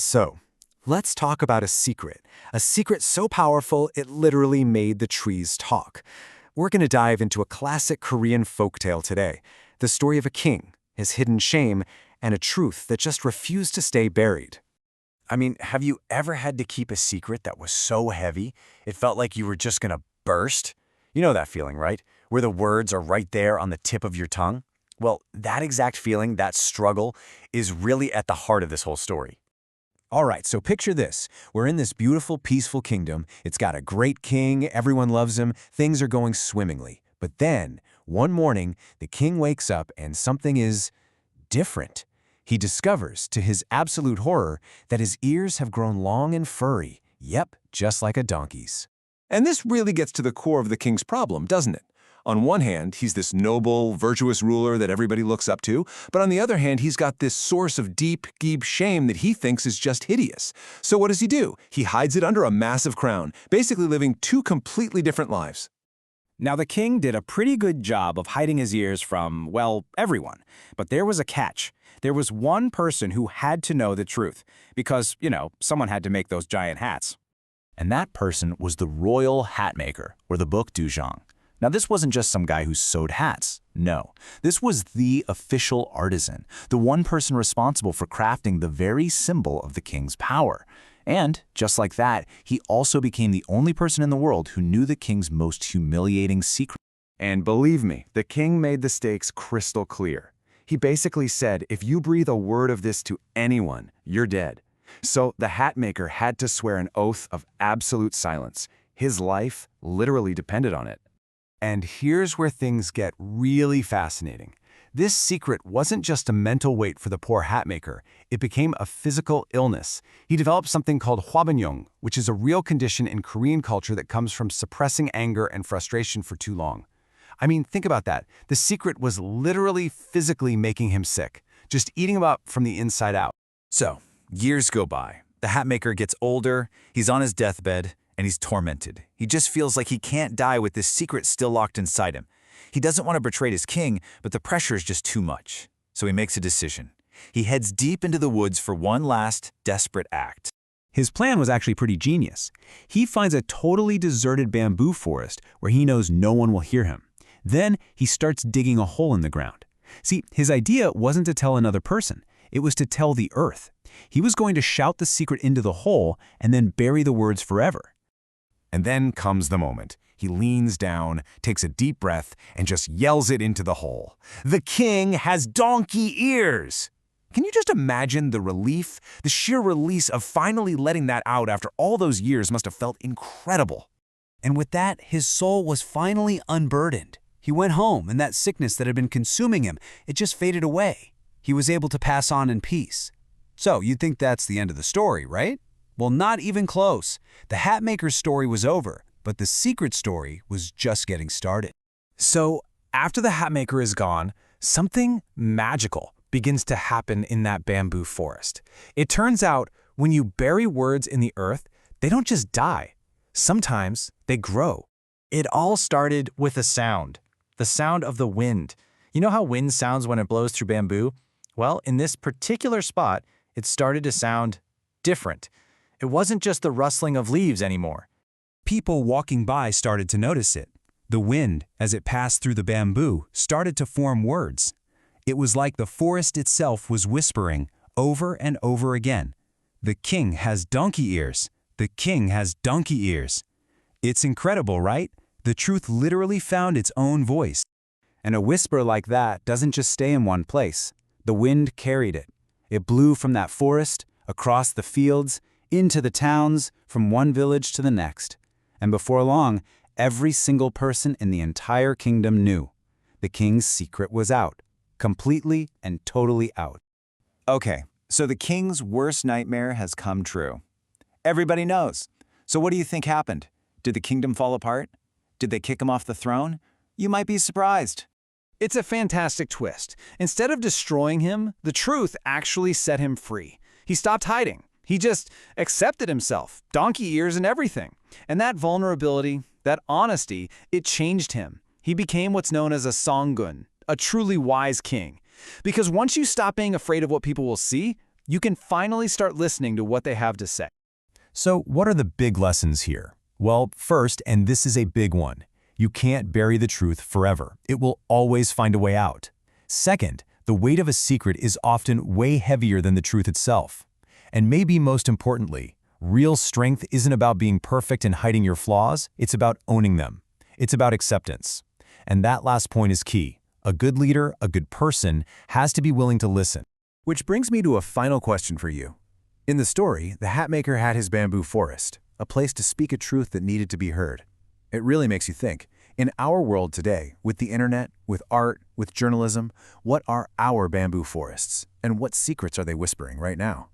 So, let's talk about a secret so powerful it literally made the trees talk. We're going to dive into a classic Korean folktale today, the story of a king, his hidden shame, and a truth that just refused to stay buried. I mean, have you ever had to keep a secret that was so heavy, it felt like you were just gonna burst? You know that feeling, right? Where the words are right there on the tip of your tongue? Well, that exact feeling, that struggle, is really at the heart of this whole story. All right, so picture this. We're in this beautiful, peaceful kingdom. It's got a great king, everyone loves him, things are going swimmingly. But then, one morning, the king wakes up and something is different. He discovers, to his absolute horror, that his ears have grown long and furry. Yep, just like a donkey's. And this really gets to the core of the king's problem, doesn't it? On one hand, he's this noble, virtuous ruler that everybody looks up to, but on the other hand, he's got this source of deep shame that he thinks is just hideous. So what does he do? He hides it under a massive crown, basically living two completely different lives. Now, the king did a pretty good job of hiding his ears from, well, everyone. But there was a catch. There was one person who had to know the truth, because, someone had to make those giant hats. And that person was the royal hat maker, or the bok dujang. Now, this wasn't just some guy who sewed hats. No, this was the official artisan, the one person responsible for crafting the very symbol of the king's power. And, just like that, he also became the only person in the world who knew the king's most humiliating secret. And believe me, the king made the stakes crystal clear. He basically said, if you breathe a word of this to anyone, you're dead. So the hat maker had to swear an oath of absolute silence. His life literally depended on it. And here's where things get really fascinating. This secret wasn't just a mental weight for the poor hat maker. It became a physical illness. He developed something called hwabeonyong, which is a real condition in Korean culture that comes from suppressing anger and frustration for too long. I mean, think about that. The secret was literally physically making him sick, just eating him up from the inside out. So, years go by. The hat maker gets older, he's on his deathbed, and he's tormented. He just feels like he can't die with this secret still locked inside him. He doesn't want to betray his king, but the pressure is just too much. So he makes a decision. He heads deep into the woods for one last, desperate act. His plan was actually pretty genius. He finds a totally deserted bamboo forest where he knows no one will hear him. Then he starts digging a hole in the ground. See, his idea wasn't to tell another person. It was to tell the earth. He was going to shout the secret into the hole and then bury the words forever. And then comes the moment. He leans down, takes a deep breath, and just yells it into the hole. The king has donkey ears! Can you just imagine the relief? The sheer release of finally letting that out after all those years must have felt incredible. And with that, his soul was finally unburdened. He went home, and that sickness that had been consuming him, it just faded away. He was able to pass on in peace. So, you'd think that's the end of the story, right? Well, not even close. The hat maker's story was over, but the secret story was just getting started. So, after the hat maker is gone, something magical begins to happen in that bamboo forest. It turns out, when you bury words in the earth, they don't just die. Sometimes they grow. It all started with a sound, the sound of the wind. You know how wind sounds when it blows through bamboo? Well, in this particular spot, it started to sound different. It wasn't just the rustling of leaves anymore. People walking by started to notice it. The wind, as it passed through the bamboo, started to form words. It was like the forest itself was whispering over and over again. The king has donkey ears. The king has donkey ears. It's incredible, right? The truth literally found its own voice. And a whisper like that doesn't just stay in one place. The wind carried it. It blew from that forest, across the fields, into the towns, from one village to the next. And before long, every single person in the entire kingdom knew. The king's secret was out. Completely and totally out. Okay, so the king's worst nightmare has come true. Everybody knows. So what do you think happened? Did the kingdom fall apart? Did they kick him off the throne? You might be surprised. It's a fantastic twist. Instead of destroying him, the truth actually set him free. He stopped hiding. He just accepted himself, donkey ears and everything. And that vulnerability, that honesty, it changed him. He became what's known as a songun, a truly wise king. Because once you stop being afraid of what people will see, You can finally start listening to what they have to say. So what are the big lessons here? Well, first, and this is a big one, you can't bury the truth forever. It will always find a way out. Second, the weight of a secret is often way heavier than the truth itself. And maybe most importantly, real strength isn't about being perfect and hiding your flaws, it's about owning them. It's about acceptance. And that last point is key. A good leader, a good person, has to be willing to listen. Which brings me to a final question for you. In the story, the Hatmaker had his bamboo forest, a place to speak a truth that needed to be heard. It really makes you think. In our world today, with the internet, with art, with journalism, what are our bamboo forests? And what secrets are they whispering right now?